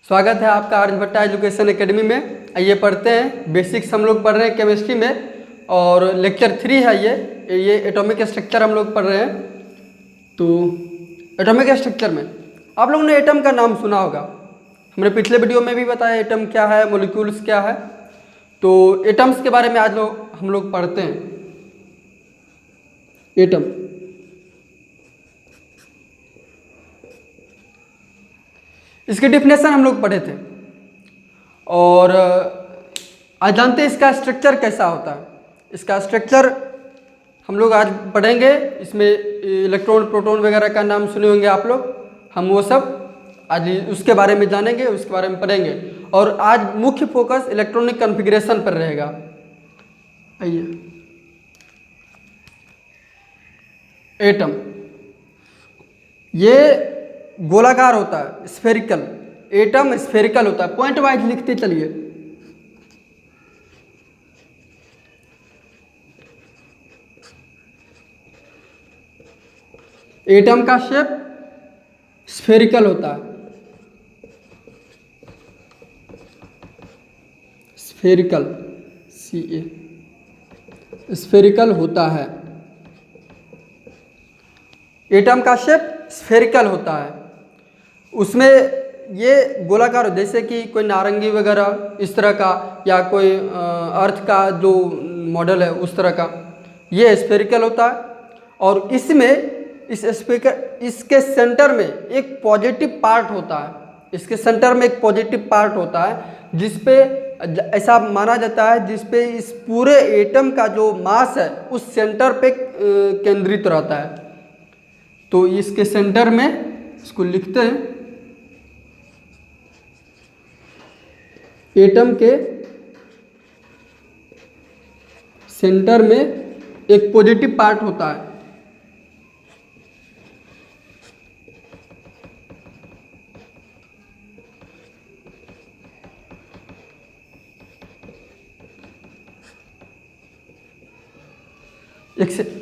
स्वागत है आपका आर्यभट्टा एजुकेशन एकेडमी में। आइए पढ़ते हैं। बेसिक्स हम लोग पढ़ रहे हैं केमिस्ट्री में और लेक्चर 3 है ये एटॉमिक स्ट्रक्चर हम लोग पढ़ रहे हैं। तो एटॉमिक स्ट्रक्चर में आप लोगों ने एटम का नाम सुना होगा। हमने पिछले वीडियो में भी बताया एटम क्या है, मॉलिक्यूल्स क्या है। तो एटम्स के बारे में आज हम लोग पढ़ते हैं। एटम इसकी डिफिनेशन हम लोग पढ़े थे और आज जानते हैं इसका स्ट्रक्चर कैसा होता है। इसका स्ट्रक्चर हम लोग आज पढ़ेंगे। इसमें इलेक्ट्रॉन, प्रोटॉन वगैरह का नाम सुने होंगे आप लोग। हम वो सब आज उसके बारे में जानेंगे, उसके बारे में पढ़ेंगे। और आज मुख्य फोकस इलेक्ट्रॉनिक कॉन्फ़िगरेशन पर रहेगा। आइए, एटम ये गोलाकार होता है, स्फेरिकल। एटम स्फेरिकल होता है। पॉइंट वाइज लिखते चलिए। एटम का शेप स्फेरिकल होता है। स्फेरिकल, स्फेरिकल होता है। एटम का शेप स्फेरिकल होता है। उसमें ये गोलाकार, जैसे कि कोई नारंगी वगैरह इस तरह का, या कोई अर्थ का जो मॉडल है उस तरह का, ये स्फेरिकल होता है। और इसमें इसके सेंटर में एक पॉजिटिव पार्ट होता है। इसके सेंटर में एक पॉजिटिव पार्ट होता है जिसपे ऐसा माना जाता है जिसपे इस पूरे एटम का जो मास है उस सेंटर पे केंद्रित रहता है। तो इसके सेंटर में, इसको लिखते हैं, एटम के सेंटर में एक पॉजिटिव पार्ट होता है।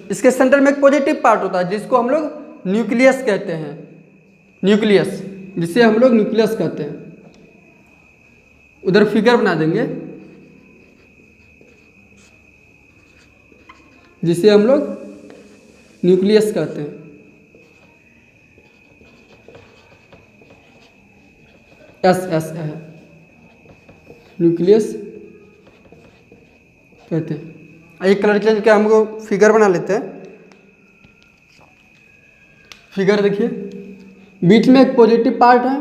इसके सेंटर में एक पॉजिटिव पार्ट होता है जिसको हम लोग न्यूक्लियस कहते हैं। न्यूक्लियस, जिसे हम लोग न्यूक्लियस कहते हैं। उधर फिगर बना देंगे जिसे हम लोग न्यूक्लियस कहते हैं। एस है, न्यूक्लियस कहते हैं। एक कलर चेंज के हमको फिगर बना लेते हैं। फिगर देखिए, बीच में एक पॉजिटिव पार्ट है,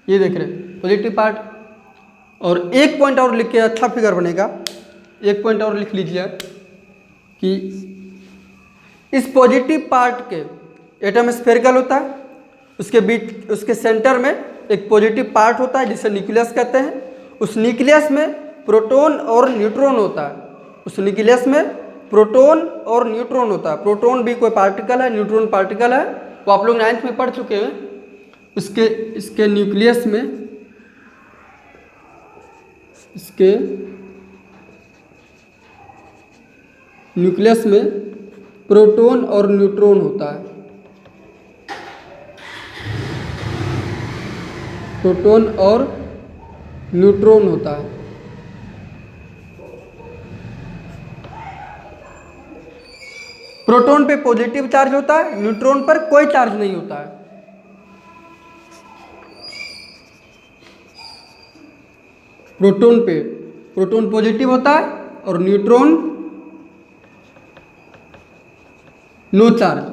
ये देख रहे हैं पॉजिटिव पार्ट। और एक पॉइंट और लिख के अच्छा फिगर बनेगा। एक पॉइंट और लिख लीजिए कि इस पॉजिटिव पार्ट के, एटम स्फेरिकल होता है, उसके बीच, उसके सेंटर में एक पॉजिटिव पार्ट होता है जिसे न्यूक्लियस कहते हैं। उस न्यूक्लियस में प्रोटॉन और न्यूट्रॉन होता है। उस न्यूक्लियस में प्रोटॉन और न्यूट्रॉन होता है। प्रोटॉन भी कोई पार्टिकल है, न्यूट्रॉन पार्टिकल है, वो आप लोग 9th में पढ़ चुके हैं। इसके न्यूक्लियस में, इसके न्यूक्लियस में प्रोटॉन और न्यूट्रॉन होता है। प्रोटॉन और न्यूट्रॉन होता है। प्रोटॉन पे पॉजिटिव चार्ज होता है, न्यूट्रॉन पर कोई चार्ज नहीं होता है। प्रोटॉन पे प्रोटॉन पॉजिटिव होता है और neutron no charge.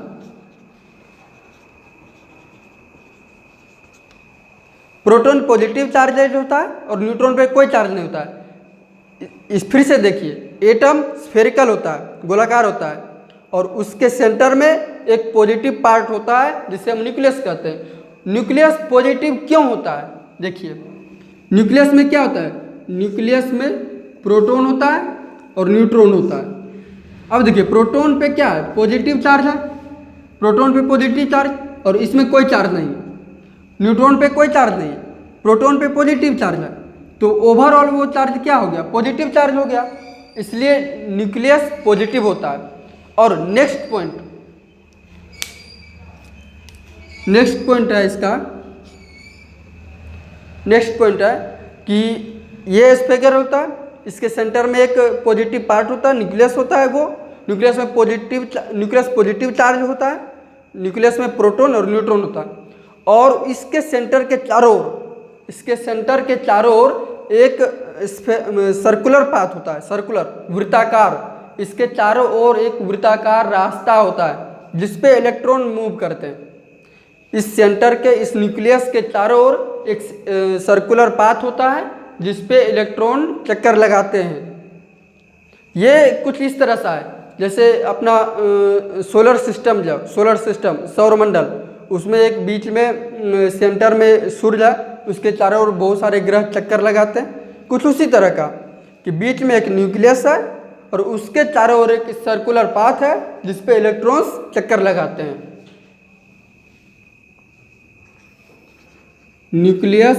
Proton positive charge होता है और न्यूट्रॉन पे कोई चार्ज नहीं होता है। इस फिर से देखिए, एटम स्फेरिकल होता है, गोलाकार होता है, और उसके सेंटर में एक पॉजिटिव पार्ट होता है जिसे हम न्यूक्लियस कहते हैं। न्यूक्लियस पॉजिटिव क्यों होता है? देखिए, न्यूक्लियस में क्या होता है? न्यूक्लियस में प्रोटॉन होता है और न्यूट्रॉन होता है। अब देखिए, प्रोटॉन पे क्या है? पॉजिटिव चार्ज है। प्रोटॉन पे पॉजिटिव चार्ज, और इसमें कोई चार्ज नहीं। न्यूट्रॉन पे कोई चार्ज नहीं, प्रोटॉन पे पॉजिटिव चार्ज है। तो ओवरऑल वो चार्ज क्या हो गया? पॉजिटिव चार्ज हो गया। इसलिए न्यूक्लियस पॉजिटिव होता है। और नेक्स्ट पॉइंट है इसका नेक्स्ट पॉइंट है कि ये स्फीयर होता है, इसके सेंटर में एक पॉजिटिव पार्ट होता है, न्यूक्लियस होता है। वो न्यूक्लियस में पॉजिटिव चार्ज होता है, न्यूक्लियस में प्रोटॉन और न्यूट्रॉन होता है। और इसके सेंटर के चारों ओर एक सर्कुलर पाथ होता है, सर्कुलर वृत्ताकार। इसके चारों ओर एक वृत्ताकार रास्ता होता है जिसपे इलेक्ट्रॉन मूव करते हैं। इस सेंटर के, इस न्यूक्लियस के चारों ओर एक सर्कुलर पाथ होता है जिसपे इलेक्ट्रॉन चक्कर लगाते हैं। ये कुछ इस तरह सा है, जैसे अपना सोलर सिस्टम, सौरमंडल, उसमें एक बीच में सेंटर में सूर्य है, उसके चारों ओर बहुत सारे ग्रह चक्कर लगाते हैं। कुछ उसी तरह का कि बीच में एक न्यूक्लियस है और उसके चारों ओर एक सर्कुलर पाथ है जिसपे इलेक्ट्रॉन्स चक्कर लगाते हैं। न्यूक्लियस,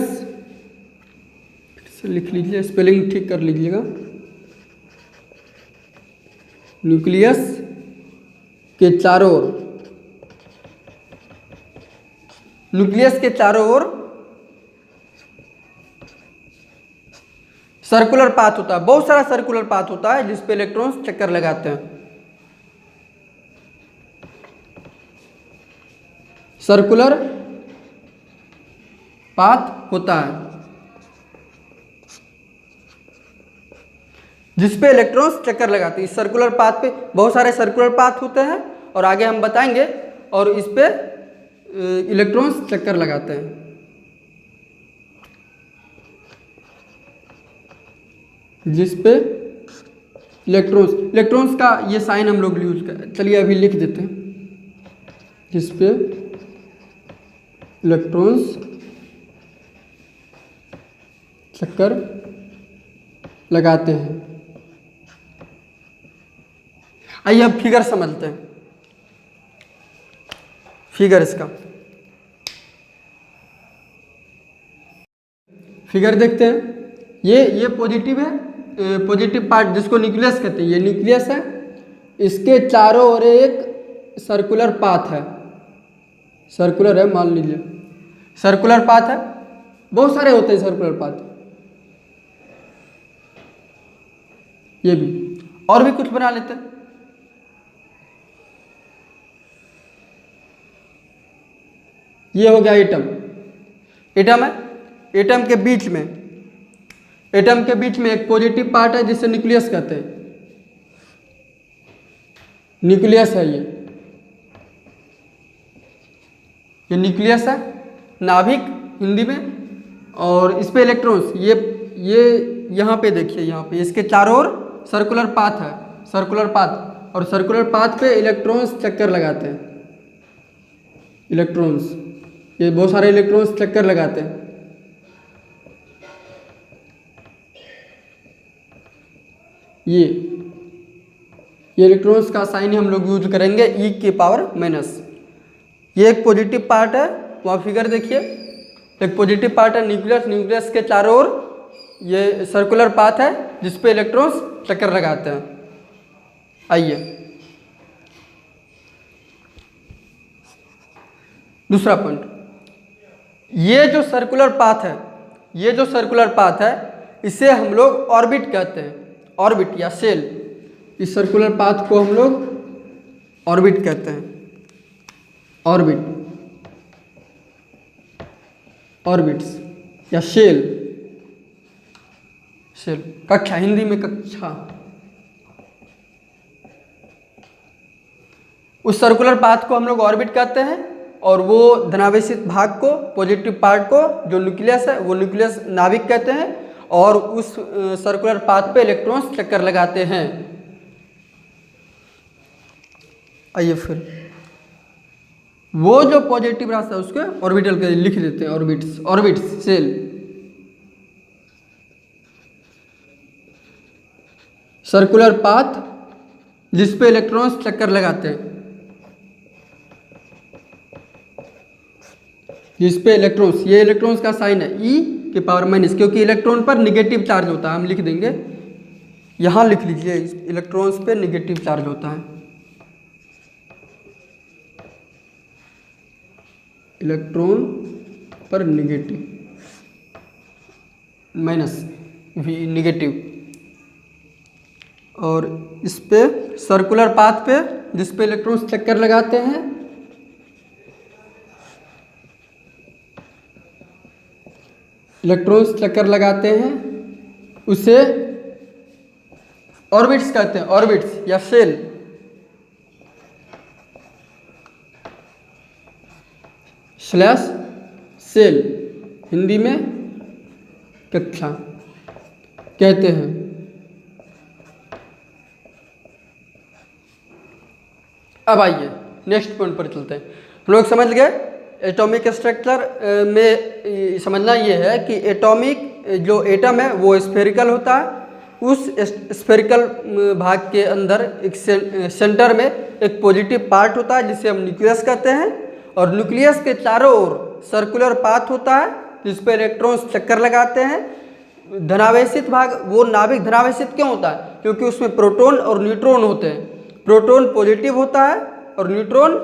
फिर से लिख लीजिए, स्पेलिंग ठीक कर लीजिएगा। न्यूक्लियस के चारों ओर, न्यूक्लियस के चारों ओर सर्कुलर पाथ होता है, बहुत सारा सर्कुलर पाथ होता है जिसपे इलेक्ट्रॉन्स चक्कर लगाते हैं। सर्कुलर पाथ होता है जिसपे इलेक्ट्रॉन्स चक्कर लगाते हैं। इस सर्कुलर पाथ पे बहुत सारे सर्कुलर पाथ होते हैं और आगे हम बताएंगे। और इस पे इलेक्ट्रॉन्स चक्कर लगाते हैं। जिस पे इलेक्ट्रॉन्स का ये साइन हम लोग यूज कर, चलिए अभी लिख देते हैं। जिस पे इलेक्ट्रॉन्स चक्कर लगाते हैं। आइए अब फिगर समझते हैं। फिगर इसका, फिगर देखते हैं। ये पॉजिटिव है, पॉजिटिव पार्ट जिसको न्यूक्लियस कहते हैं, ये न्यूक्लियस है। इसके चारों ओर एक सर्कुलर पाथ है, सर्कुलर है मान लीजिए, सर्कुलर पाथ है। बहुत सारे होते हैं सर्कुलर पाथ, ये भी, और भी कुछ बना लेते हैं। ये हो गया एटम, एटम है। एटम के बीच में एक पॉजिटिव पार्ट है जिसे न्यूक्लियस कहते हैं, न्यूक्लियस है ये न्यूक्लियस है, नाभिक हिंदी में। और इस पे इलेक्ट्रॉन्स, ये यहाँ पे देखिए, यहाँ पे इसके चारों ओर सर्कुलर पाथ है, सर्कुलर पाथ। और सर्कुलर पाथ पे इलेक्ट्रॉन्स चक्कर लगाते हैं, इलेक्ट्रॉन्स, ये बहुत सारे इलेक्ट्रॉन्स चक्कर लगाते हैं। ये इलेक्ट्रॉन्स का साइन हम लोग यूज करेंगे e⁻⁻। ये एक पॉजिटिव पार्ट है, वहाँ फिगर देखिए, एक पॉजिटिव पार्ट है न्यूक्लियस के चारों ओर ये सर्कुलर पाथ है जिसपे इलेक्ट्रॉन्स चक्कर लगाते हैं। आइए दूसरा पॉइंट, ये जो सर्कुलर पाथ है इसे हम लोग ऑर्बिट कहते हैं, ऑर्बिट या शेल। इस सर्कुलर पाथ को हम लोग ऑर्बिट कहते हैं, ऑर्बिट्स या शेल। कक्षा, हिंदी में कक्षा। उस सर्कुलर पाथ को हम लोग ऑर्बिट कहते हैं। और वो धनावेशित भाग को, पॉजिटिव पार्ट को, जो न्यूक्लियस है, वो न्यूक्लियस नाभिक कहते हैं। और उस सर्कुलर पाथ पे इलेक्ट्रॉन्स चक्कर लगाते हैं। आइए फिर वो जो पॉजिटिव रास्ता है उसके ऑर्बिटल के लिख देते हैं, ऑर्बिट्स शेल। सर्कुलर पाथ जिस पे इलेक्ट्रॉन्स चक्कर लगाते हैं, जिस पे इलेक्ट्रॉन्स, ये इलेक्ट्रॉन्स का साइन है e⁻⁻, क्योंकि इलेक्ट्रॉन पर निगेटिव चार्ज होता है। हम लिख देंगे, यहाँ लिख लीजिए, इलेक्ट्रॉन्स पे निगेटिव चार्ज होता है, इलेक्ट्रॉन पर निगेटिव माइनस वी नेगेटिव, और इस पे सर्कुलर पाथ पे जिस पे इलेक्ट्रॉन्स चक्कर लगाते हैं उसे ऑर्बिट्स कहते हैं, ऑर्बिट्स या शेल। स्लैश सेल हिंदी में कक्षा कहते हैं। अब आइए नेक्स्ट पॉइंट पर चलते हैं। हम लोग समझ गए एटॉमिक स्ट्रक्चर में समझना ये है कि एटॉमिक जो एटम है वो स्फेरिकल होता है। उस स्फेरिकल भाग के अंदर एक सेंटर में एक पॉजिटिव पार्ट होता है जिसे हम न्यूक्लियस कहते हैं, और न्यूक्लियस के चारों ओर सर्कुलर पाथ होता है जिस पर इलेक्ट्रॉन्स चक्कर लगाते हैं। धनावेशित भाग, वो नाभिक धनावेशित क्यों होता है? क्योंकि उसमें प्रोटॉन और न्यूट्रॉन होते हैं। प्रोटॉन पॉजिटिव होता है और न्यूट्रॉन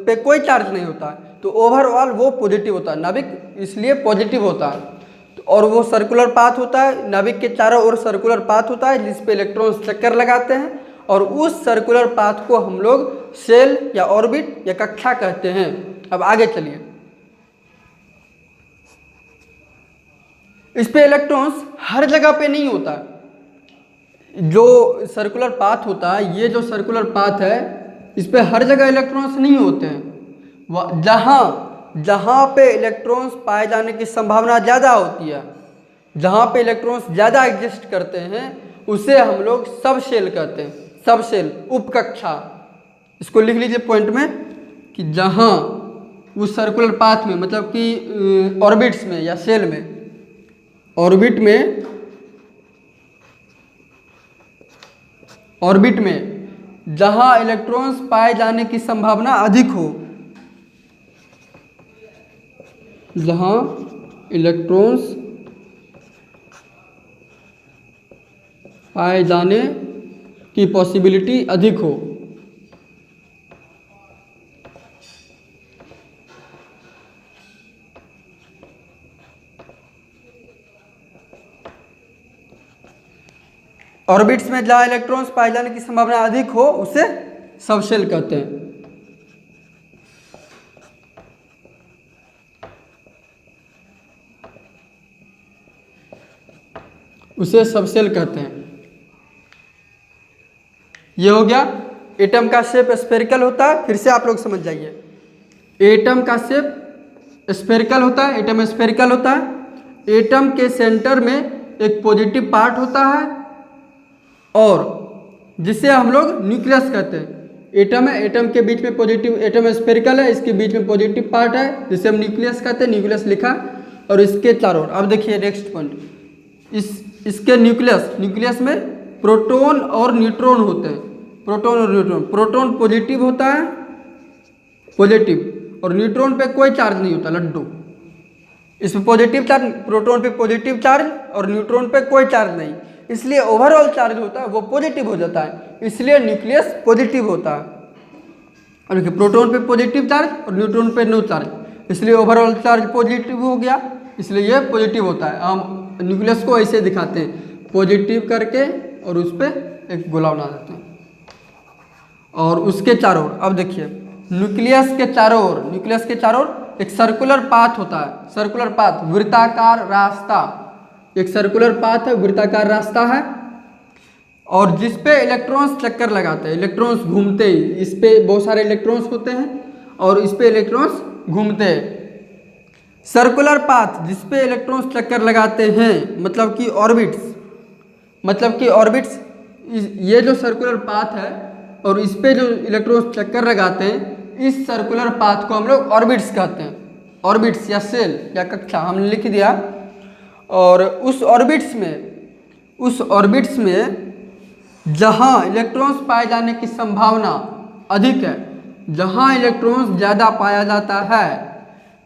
पे कोई चार्ज नहीं होता है, तो ओवरऑल वो पॉजिटिव होता है, नाभिक इसलिए पॉजिटिव होता है। और वो सर्कुलर पाथ होता है, नाभिक के चारों ओर सर्कुलर पाथ होता है जिस पे इलेक्ट्रॉन्स चक्कर लगाते हैं, और उस सर्कुलर पाथ को हम लोग शेल या ऑर्बिट या कक्षा कहते हैं। अब आगे चलिए, इस पे इलेक्ट्रॉन्स हर जगह पे नहीं होता। जो सर्कुलर पाथ होता है, ये जो सर्कुलर पाथ है, इस पे हर जगह इलेक्ट्रॉन्स नहीं होते हैं। जहाँ पे इलेक्ट्रॉन्स पाए जाने की संभावना ज़्यादा होती है, जहाँ पे इलेक्ट्रॉन्स ज़्यादा एग्जिस्ट करते हैं, उसे हम लोग सब शेल कहते हैं। सब शेल, उपकक्षा। इसको लिख लीजिए पॉइंट में कि जहाँ उस सर्कुलर पाथ में, मतलब कि ऑर्बिट्स में या शेल में, ऑर्बिट में जहाँ इलेक्ट्रॉन्स पाए जाने की संभावना अधिक हो, जहाँ इलेक्ट्रॉन्स पाए जाने की पॉसिबिलिटी अधिक हो, ऑर्बिट्स में जहाँ इलेक्ट्रॉन्स पाए जाने की संभावना अधिक हो उसे सबशेल कहते हैं। उसे सबशेल कहते हैं। ये हो गया, एटम का शेप स्फेरिकल होता है। फिर से आप लोग समझ जाइए, एटम का शेप स्फेरिकल होता है, एटम स्फेरिकल होता है। एटम के सेंटर में एक पॉजिटिव पार्ट होता है और जिसे हम लोग न्यूक्लियस कहते हैं। एटम है, एटम के बीच में पॉजिटिव, एटम स्फेरिकल है, इसके बीच में पॉजिटिव पार्ट है जिसे हम न्यूक्लियस कहते हैं, न्यूक्लियस लिखा। और इसके चारों ओर, अब देखिए नेक्स्ट पॉइंट, इसके न्यूक्लियस में प्रोटॉन और न्यूट्रॉन होते हैं। प्रोटॉन और न्यूट्रॉन, प्रोटॉन पॉजिटिव होता है, पॉजिटिव, और न्यूट्रॉन पे कोई चार्ज नहीं होता, लड्डू। इसमें पॉजिटिव चार्ज, प्रोटॉन पे पॉजिटिव चार्ज और न्यूट्रॉन पे कोई चार्ज नहीं, इसलिए ओवरऑल चार्ज होता है वो पॉजिटिव हो जाता है, इसलिए न्यूक्लियस पॉजिटिव होता है। और देखिए, प्रोटॉन पे पॉजिटिव चार्ज और न्यूट्रॉन पे नो चार्ज, इसलिए ओवरऑल चार्ज पॉजिटिव हो गया, इसलिए ये पॉजिटिव होता है। हम न्यूक्लियस को ऐसे दिखाते हैं, पॉजिटिव करके और उस पर एक गोला बना देते हैं। और उसके चारों ओर, अब देखिए न्यूक्लियस के चारों ओर एक सर्कुलर पाथ होता है। सर्कुलर पाथ, वृत्ताकार रास्ता, एक सर्कुलर पाथ है, वृत्ताकार रास्ता है, और जिस पे इलेक्ट्रॉन्स चक्कर लगाते हैं, इलेक्ट्रॉन्स घूमते ही, इस पे बहुत सारे इलेक्ट्रॉन्स होते हैं और इस पे इलेक्ट्रॉन्स घूमते हैं। सर्कुलर पाथ जिस पे इलेक्ट्रॉन्स चक्कर लगाते हैं, मतलब कि ऑर्बिट्स, ये जो सर्कुलर पाथ है और इस पे जो इलेक्ट्रॉन्स चक्कर लगाते हैं, इस सर्कुलर पाथ को हम लोग ऑर्बिट्स कहते हैं। ऑर्बिट्स या सेल या कक्षा हमने लिख दिया। और उस ऑर्बिट्स में जहाँ इलेक्ट्रॉन्स पाए जाने की संभावना अधिक है, जहाँ इलेक्ट्रॉन्स ज़्यादा पाया जाता है,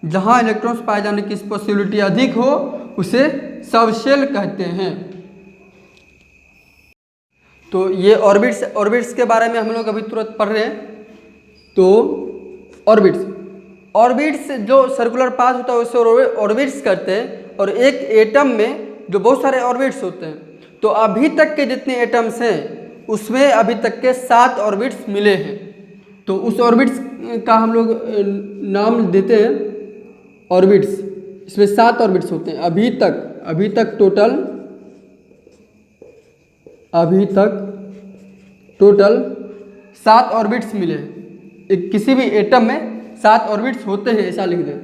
जहाँ इलेक्ट्रॉन्स पाए जाने की पॉसिबिलिटी अधिक हो, उसे सबशेल कहते हैं। तो ये ऑर्बिट्स के बारे में हम लोग अभी तुरंत पढ़ रहे हैं। तो ऑर्बिट्स जो सर्कुलर पाथ होता है उसे ऑर्बिट्स करते हैं। और एक एटम में जो बहुत सारे ऑर्बिट्स होते हैं। तो अभी तक के जितने एटम्स हैं उसमें अभी तक के 7 ऑर्बिट्स मिले हैं। तो उस ऑर्बिट्स का हम लोग नाम देते हैं ऑर्बिट्स। इसमें 7 ऑर्बिट्स होते हैं अभी तक टोटल 7 ऑर्बिट्स मिले हैं। किसी भी एटम में 7 ऑर्बिट्स होते हैं, ऐसा लिख दें।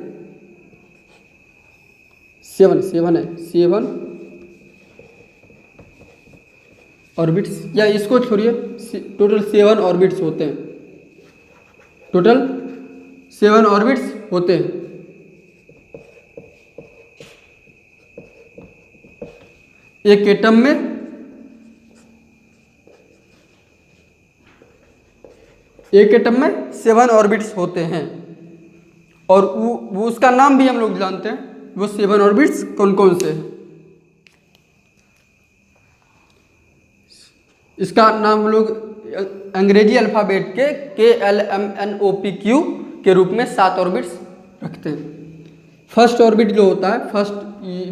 7 ऑर्बिट्स, या इसको छोड़िए, टोटल 7 ऑर्बिट्स होते हैं। टोटल 7 ऑर्बिट्स होते हैं। एक एटम में एक एटम में 7 ऑर्बिट्स होते हैं और वो उसका नाम भी हम लोग जानते हैं। वो 7 ऑर्बिट्स कौन कौन से हैं, इसका नाम हम लोग अंग्रेजी अल्फ़ाबेट के KLMNOPQ के रूप में 7 ऑर्बिट्स रखते हैं। फर्स्ट ऑर्बिट जो होता है,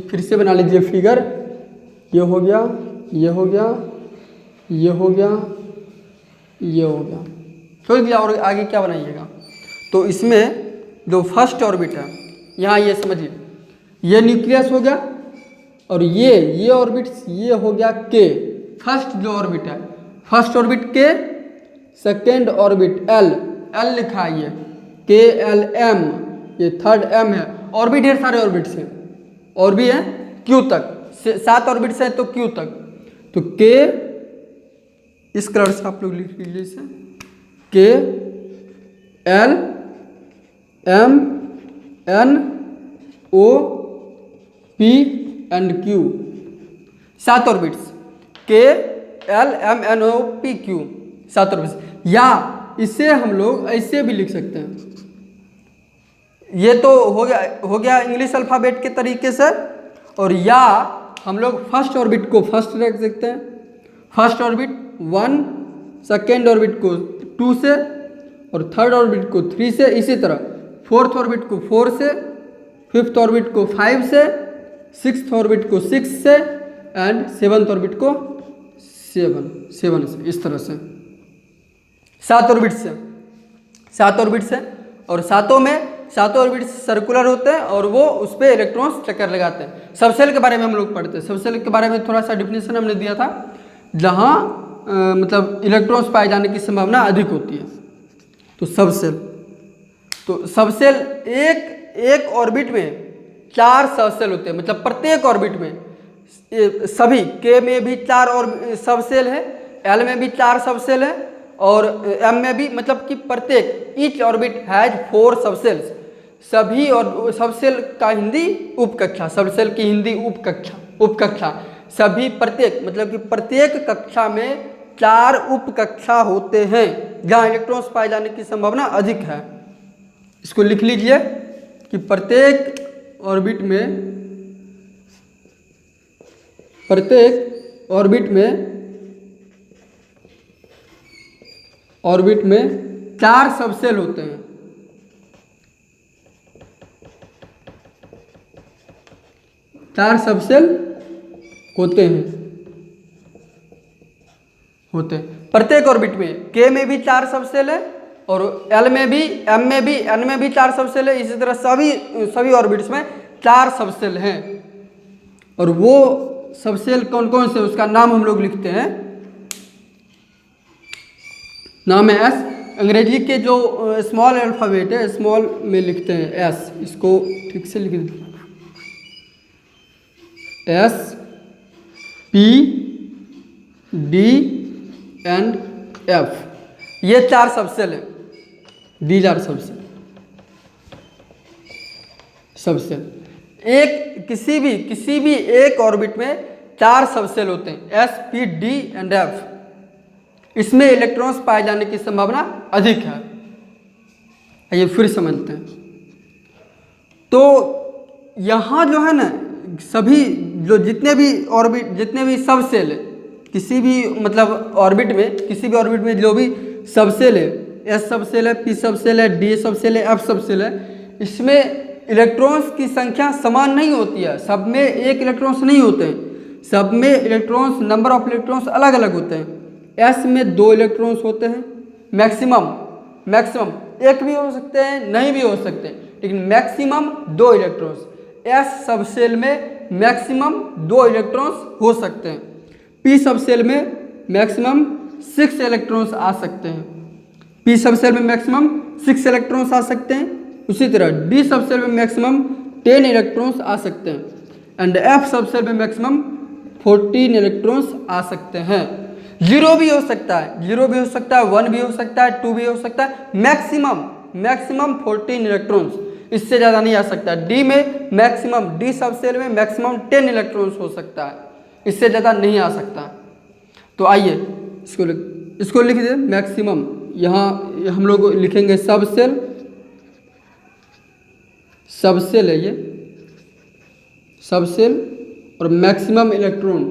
फिर से बना लीजिए फिगर, ये हो गया, ये हो गया, ये हो गया, ये हो गया, छोड़ दिया। और आगे क्या बनाइएगा, तो इसमें जो फर्स्ट ऑर्बिट है, यहाँ ये समझिए, ये न्यूक्लियस हो गया और ये ऑर्बिट्स, ये हो गया K, फर्स्ट जो ऑर्बिट है, first orbit K, second orbit L लिखा है ये KLM, ये थर्ड M है। और भी ढेर सारे ऑर्बिट्स हैं, और भी हैं Q तक, 7 ऑर्बिट्स हैं तो Q तक। तो K, इस कलर से आप लोग लिख लीजिए इसे, K L M N O P and Q, 7 orbits, K L M N O P Q, 7 orbits. या इसे हम लोग ऐसे भी लिख सकते हैं, ये तो हो गया इंग्लिश अल्फ़ाबेट के तरीके से। और या हम लोग फर्स्ट ऑर्बिट को फर्स्ट रख सकते हैं, फर्स्ट ऑर्बिट 1, सेकेंड ऑर्बिट को 2 से, और थर्ड ऑर्बिट को 3 से, इसी तरह फोर्थ ऑर्बिट को 4 से, फिफ्थ ऑर्बिट को 5 से, सिक्स्थ ऑर्बिट को 6 से, एंड सेवन्थ ऑर्बिट को 7 से, इस तरह से 7 ऑर्बिट से। और सातों ऑर्बिट सर्कुलर होते हैं और वो उस पर इलेक्ट्रॉन्स चक्कर लगाते हैं। सबसेल के बारे में हम लोग पढ़ते हैं, सबसेल के बारे में थोड़ा सा डिफिनेशन हमने दिया था, जहाँ मतलब इलेक्ट्रॉन्स पाए जाने की संभावना अधिक होती है। तो सबसेल एक ऑर्बिट में 4 सबसेल होते हैं, मतलब प्रत्येक ऑर्बिट में सभी K में भी 4 और सबसेल है, L में भी 4 सबसेल है, और M में भी, मतलब कि प्रत्येक ईच ऑर्बिट हैज 4 सबसेल्स। सभी और सबसेल का हिंदी उपकक्षा, सबसेल की हिंदी उपकक्षा, सभी प्रत्येक, मतलब कि प्रत्येक कक्षा में 4 उपकक्षा होते हैं जहाँ इलेक्ट्रॉन्स पाए जाने की संभावना अधिक है। इसको लिख लीजिए कि प्रत्येक ऑर्बिट में 4 सबसेल होते हैं। 4 सबसेल होते हैं प्रत्येक ऑर्बिट में। K में भी 4 सबसेल है, और L में भी, M में भी, N में भी 4 सबसेल है। इसी तरह सभी ऑर्बिट्स में 4 सबसेल हैं। और वो सबसेल कौन कौन से, उसका नाम हम लोग लिखते हैं, नाम है S। अंग्रेजी के जो स्मॉल अल्फ़ाबेट है, स्मॉल में लिखते हैं S, इसको ठीक से लिख दीजिए, S P D and F, ये 4 सबसेल हैं। These are subcell. एक किसी भी एक ऑर्बिट में 4 सबसेल होते हैं, S P D and F। इसमें इलेक्ट्रॉन्स पाए जाने की संभावना अधिक है। आइए फिर समझते हैं। तो यहाँ जो है ना, सभी जो जितने भी सबसेल है, किसी भी मतलब ऑर्बिट में जो भी सबसेल है, S सबसेल है, P सबसेल है, D सबसेल है, F सबसेल है, इसमें इलेक्ट्रॉन्स की संख्या समान नहीं होती है, सब में एक इलेक्ट्रॉन्स नहीं होते हैं, सब में इलेक्ट्रॉन्स, नंबर ऑफ इलेक्ट्रॉन्स अलग अलग होते हैं। एस में 2 इलेक्ट्रॉन्स होते हैं मैक्सिमम, एक भी हो सकते हैं, नहीं भी हो सकते, लेकिन मैक्सिमम 2 इलेक्ट्रॉन्स। एस सब सेल में मैक्सिमम 2 इलेक्ट्रॉन्स हो सकते हैं। पी सब सेल में मैक्सिमम 6 इलेक्ट्रॉन्स आ सकते हैं, पी सब सेल में मैक्सिमम 6 इलेक्ट्रॉन्स आ सकते हैं। उसी तरह डी सब सेल में मैक्सिमम 10 इलेक्ट्रॉन्स आ सकते हैं एंड एफ सब सेल में मैक्सिमम 14 इलेक्ट्रॉन्स आ सकते हैं। 0 भी हो सकता है, 0 भी हो सकता है, 1 भी हो सकता है, 2 भी हो सकता है, मैक्सिमम 14 इलेक्ट्रॉन्स, इससे ज़्यादा नहीं आ सकता। डी में मैक्सिमम, डी सब सेल में मैक्सिमम 10 इलेक्ट्रॉन्स हो सकता है, इससे ज़्यादा नहीं आ सकता। तो आइए इसको लिख दे मैक्सिमम, यहाँ हम लोग लिखेंगे सब सेल है ये, सब सेल और मैक्सिमम इलेक्ट्रॉन,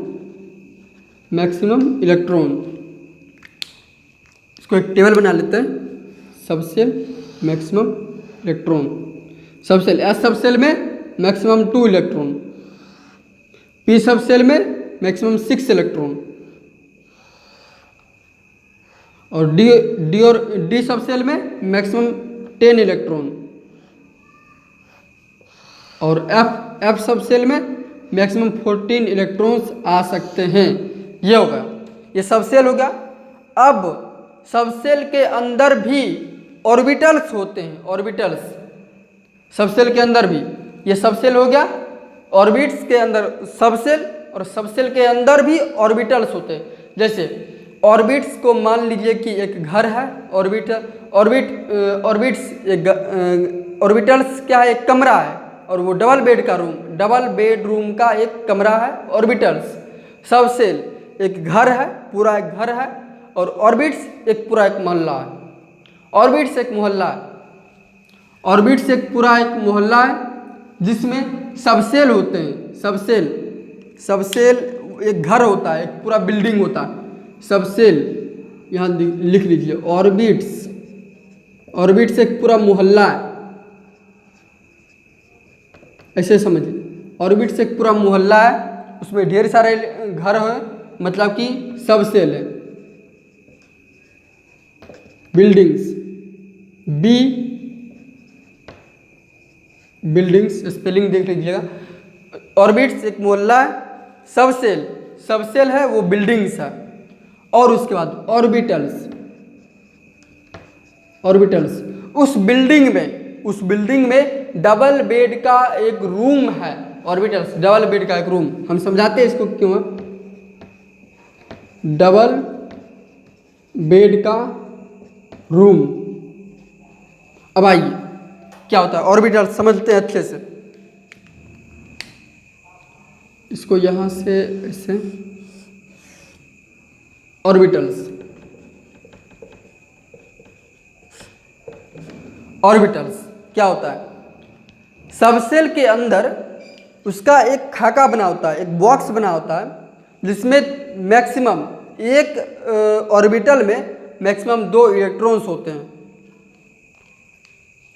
इसको एक टेबल बना लेते हैं। सब सेल मैक्सिमम इलेक्ट्रॉन, सब सेल, एस सब सेल में मैक्सिमम 2 इलेक्ट्रॉन, पी सब सेल में मैक्सिमम 6 इलेक्ट्रॉन और डी सब सेल में मैक्सिमम 10 इलेक्ट्रॉन और एफ सब सेल में मैक्सिमम 14 इलेक्ट्रॉन्स आ सकते हैं। ये होगा, ये सब सेल होगा। अब सब सेल के अंदर भी ऑर्बिटल्स होते हैं, ऑर्बिटल्स सब सेल के अंदर भी, ये सब सेल हो गया। ऑर्बिट्स के अंदर सब सेल और सब सेल के अंदर भी ऑर्बिटल्स होते हैं। जैसे ऑर्बिट्स को मान लीजिए कि एक घर है, ऑर्बिटल्स क्या है, एक कमरा है और वो डबल बेडरूम का एक कमरा है ऑर्बिटल्स। सब सेल एक घर है, पूरा एक घर है और ऑर्बिट्स एक पूरा एक मोहल्ला है, ऑर्बिट्स एक पूरा एक मोहल्ला है जिसमें सब सेल होते हैं। सब सेल एक घर होता है, एक पूरा बिल्डिंग होता है। सब सेल यहाँ लिख लीजिए, ऑर्बिट्स एक पूरा मोहल्ला है, ऐसे समझिए। ऑर्बिट्स एक पूरा मोहल्ला है, उसमें ढेर सारे घर हैं, मतलब कि सब सेल है। बिल्डिंग्स, बिल्डिंग्स स्पेलिंग देख लीजिएगा। ऑर्बिट्स एक मोहल्ला है, सब सेल है वो बिल्डिंग्स है। और उसके बाद ऑर्बिटल्स उस बिल्डिंग में डबल बेड का एक रूम है। ऑर्बिटल्स डबल बेड का एक रूम, हम समझाते हैं इसको क्यों है। डबल बेड का रूम। अब आइए क्या होता है ऑर्बिटल्स समझते हैं अच्छे से। इसको यहां से ऐसे, ऑर्बिटल्स क्या होता है, सब सेल के अंदर उसका एक खाका बना होता है, एक बॉक्स बना होता है, जिसमें मैक्सिमम एक ऑर्बिटल में मैक्सिमम 2 इलेक्ट्रॉन्स होते हैं।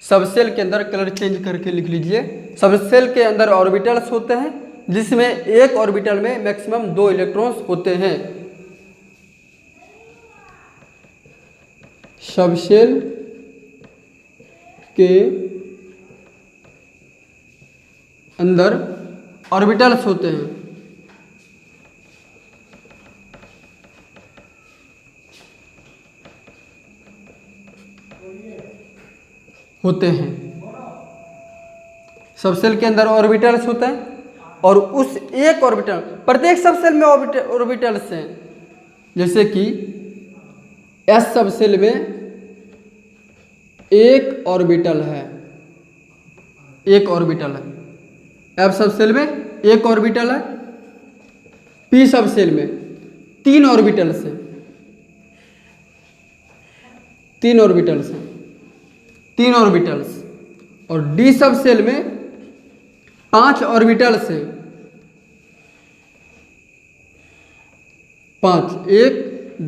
सब सेल के अंदर, कलर चेंज करके लिख लीजिए, सब सेल के अंदर ऑर्बिटल्स होते हैं जिसमें एक ऑर्बिटल में मैक्सिमम 2 इलेक्ट्रॉन्स होते हैं। सब सेल के अंदर ऑर्बिटल्स होते हैं, सब सेल के अंदर ऑर्बिटल्स होते हैं और उस एक ऑर्बिटल, प्रत्येक सब सेल में ऑर्बिटल्स हैं। जैसे कि एस सब सेल में एक ऑर्बिटल है, एफ सब सेल में एक ऑर्बिटल है, पी सब सेल में 3 ऑर्बिटल्स हैं, 3 ऑर्बिटल्स और डी सब सेल में 5 ऑर्बिटल्स हैं, 5, 1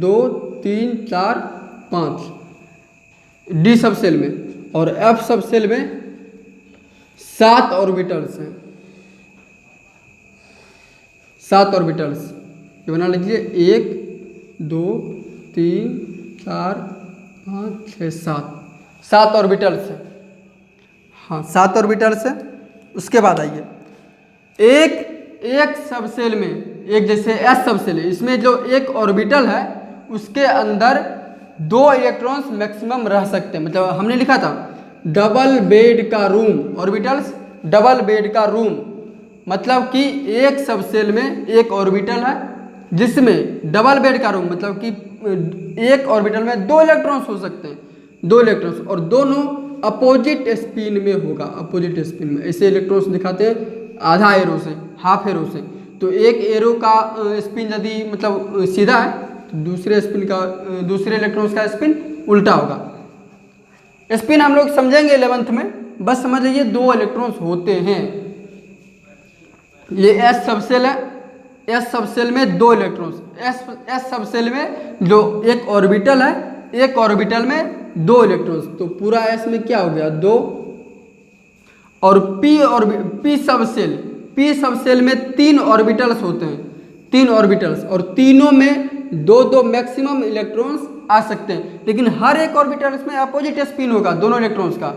2 3 4 5 डी सब सेल में। और एफ सब सेल में 7 ऑर्बिटल्स हैं, 7 ऑर्बिटल्स। ये बना लीजिए 1 2 3 4 5 6 7 ऑर्बिटल्स हैं। हाँ 7 ऑर्बिटल्स है। उसके बाद आइए एक सबसेल में, एक जैसे एस सबसेल है, इसमें जो एक ऑर्बिटल है उसके अंदर 2 इलेक्ट्रॉन्स मैक्सिमम रह सकते हैं। मतलब हमने लिखा था डबल बेड का रूम, ऑर्बिटल्स डबल बेड का रूम, मतलब कि एक सबसेल में एक ऑर्बिटल है जिसमें डबल बेड का रूम, मतलब कि एक ऑर्बिटल में 2 इलेक्ट्रॉन्स हो सकते हैं, 2 इलेक्ट्रॉन्स, और दोनों अपोजिट स्पिन में होगा, अपोजिट स्पिन में। ऐसे इलेक्ट्रॉन्स दिखाते हैं आधा एरो से, हाफ एरो से। तो एक एरो का स्पिन यदि मतलब सीधा है तो दूसरे स्पिन का, दूसरे इलेक्ट्रॉन्स का स्पिन उल्टा होगा। स्पिन हम लोग समझेंगे 11th में, बस समझ लीजिए 2 इलेक्ट्रॉन्स होते हैं। ये एस सबसेल है, एस सबसेल में 2 इलेक्ट्रॉन्स, एस सबसेल में जो एक ऑर्बिटल है, एक ऑर्बिटल में 2 इलेक्ट्रॉन्स, तो पूरा एस में क्या हो गया 2। और पी सबसेल में 3 ऑर्बिटल्स होते हैं, 3 ऑर्बिटल्स, और तीनों में 2 मैक्सिमम इलेक्ट्रॉन्स आ सकते हैं। लेकिन हर एक ऑर्बिटल्स में अपोजिट स्पिन होगा दोनों इलेक्ट्रॉन्स का।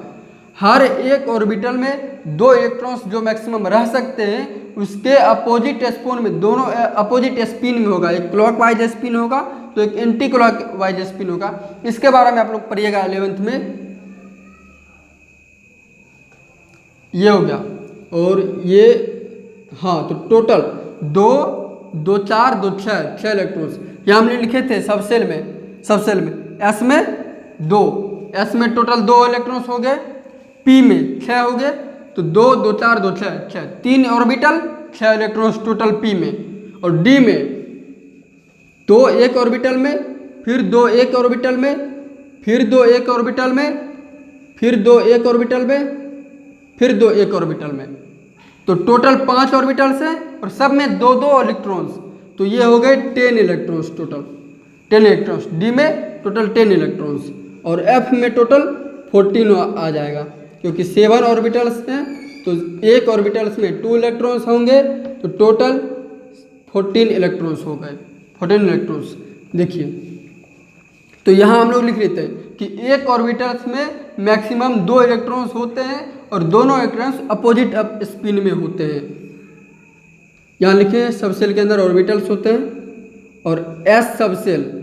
हर एक ऑर्बिटल में 2 इलेक्ट्रॉन्स जो मैक्सिमम रह सकते हैं उसके अपोजिट स्पिन में, दोनों अपोजिट स्पिन में होगा। एक क्लॉकवाइज स्पिन होगा तो एक एंटी क्लॉकवाइज स्पिन होगा। इसके बारे में आप लोग पढ़िएगा 11th में। ये हो गया। और ये हाँ, तो टोटल 2 2 4 2 6 इलेक्ट्रॉन्स यहाँ हमने लिखे थे सबसेल में एस में 2, एस में टोटल 2 इलेक्ट्रॉन्स हो गए, पी में 6 हो गए, तो 2 2 4 2 6 3 ऑर्बिटल 6 इलेक्ट्रॉन्स टोटल पी में। और डी में 2 एक ऑर्बिटल में, फिर 2 एक ऑर्बिटल में, फिर 2 एक ऑर्बिटल में, फिर 2 एक ऑर्बिटल में, फिर 2 एक ऑर्बिटल में, तो टोटल 5 ऑर्बिटल्स हैं और सब में 2 2 इलेक्ट्रॉन्स। तो ये हो गए 10 इलेक्ट्रॉन्स, टोटल 10 इलेक्ट्रॉन्स। डी में टोटल 10 इलेक्ट्रॉन्स और एफ में टोटल 14 आ जाएगा, क्योंकि 7 ऑर्बिटल्स हैं तो एक ऑर्बिटल्स में 2 इलेक्ट्रॉन्स होंगे, तो टोटल 14 इलेक्ट्रॉन्स हो गए, 14 इलेक्ट्रॉन्स। देखिए तो यहाँ हम लोग लिख लेते हैं कि एक ऑर्बिटल्स में मैक्सिमम 2 इलेक्ट्रॉन्स होते हैं और दोनों इलेक्ट्रॉन्स अपोजिट स्पिन में होते हैं। यहाँ लिखे सबसेल के अंदर ऑर्बिटल्स होते हैं और एस सबसेल,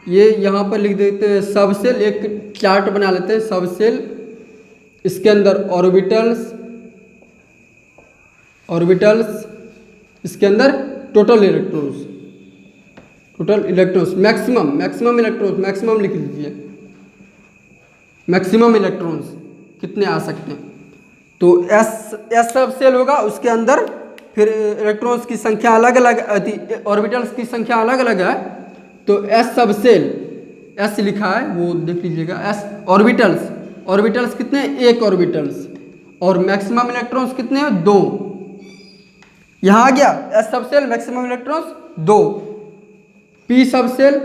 ये यहाँ पर लिख देते हैं सबसेल, एक चार्ट बना लेते हैं सबसेल, इसके अंदर ऑर्बिटल्स, इसके अंदर total electrons maximum electrons, maximum लिख लीजिए, मैक्सिमम इलेक्ट्रॉन्स कितने आ सकते हैं। तो एस सबसेल होगा, उसके अंदर फिर इलेक्ट्रॉन्स की संख्या अलग अलग, ऑर्बिटल्स की संख्या अलग अलग है। तो एस सबसेल, एस लिखा है वो देख लीजिएगा, एस ऑर्बिटल्स कितने, एक ऑर्बिटल्स, और मैक्सिमम इलेक्ट्रॉन्स कितने हैं 2। यहाँ आ गया S subshell maximum electrons 2। P subshell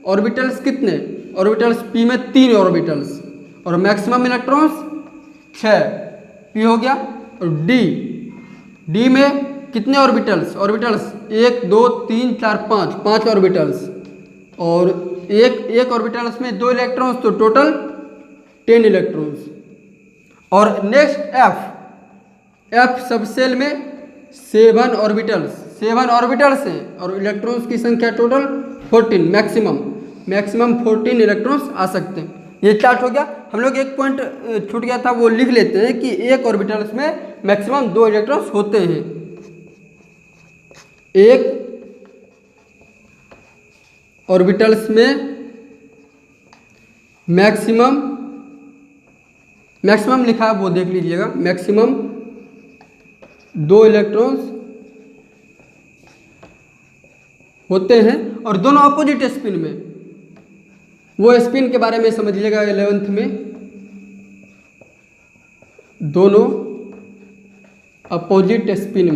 orbitals कितने, ऑर्बिटल्स पी में 3 ऑर्बिटल्स और मैक्सिमम इलेक्ट्रॉन्स 6, पी हो गया। और डी में कितने ऑर्बिटल्स 1 2 3 4 5 ऑर्बिटल्स, और एक ऑर्बिटल्स में 2 इलेक्ट्रॉन्स, तो टोटल 10 इलेक्ट्रॉन्स। और नेक्स्ट एफ सबसेल में 7 ऑर्बिटल्स हैं और इलेक्ट्रॉन्स की संख्या टोटल 14, मैक्सिमम 14 इलेक्ट्रॉन्स आ सकते हैं। ये चार्ट हो गया। हम लोग एक पॉइंट छूट गया था, वो लिख लेते हैं कि एक ऑर्बिटल्स में मैक्सिमम 2 इलेक्ट्रॉन्स होते हैं। एक ऑर्बिटल्स में मैक्सिमम लिखा है वो देख लीजिएगा, मैक्सिमम 2 इलेक्ट्रॉन्स होते हैं और दोनों अपोजिट स्पिन में। वो स्पिन के बारे में समझिएगा 11th में, दोनों अपोजिट स्पिन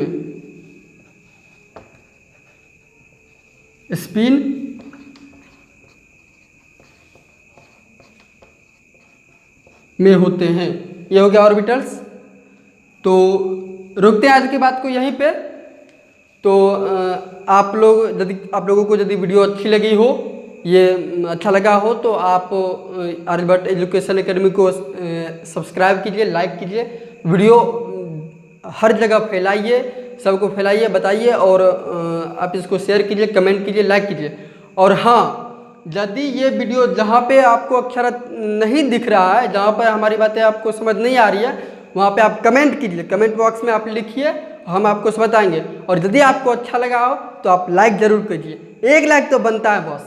में होते हैं। ये हो गया ऑर्बिटल्स। तो रुकते हैं आज की बात को यहीं पे। तो आप लोगों को यदि वीडियो अच्छी लगी हो, ये अच्छा लगा हो, तो आप आर्यभट्ट एजुकेशन एकेडमी को सब्सक्राइब कीजिए, लाइक कीजिए, वीडियो हर जगह फैलाइए, सबको फैलाइए, बताइए, और आप इसको शेयर कीजिए, कमेंट कीजिए, लाइक कीजिए। और हाँ, यदि ये वीडियो जहाँ पे आपको अक्षर नहीं दिख रहा है, जहाँ पर हमारी बातें आपको समझ नहीं आ रही है, वहाँ पे आप कमेंट कीजिए, कमेंट बॉक्स में आप लिखिए, हम आपको बताएंगे। और यदि आपको अच्छा लगा हो तो आप लाइक ज़रूर कीजिए, 1 लाइक तो बनता है बॉस।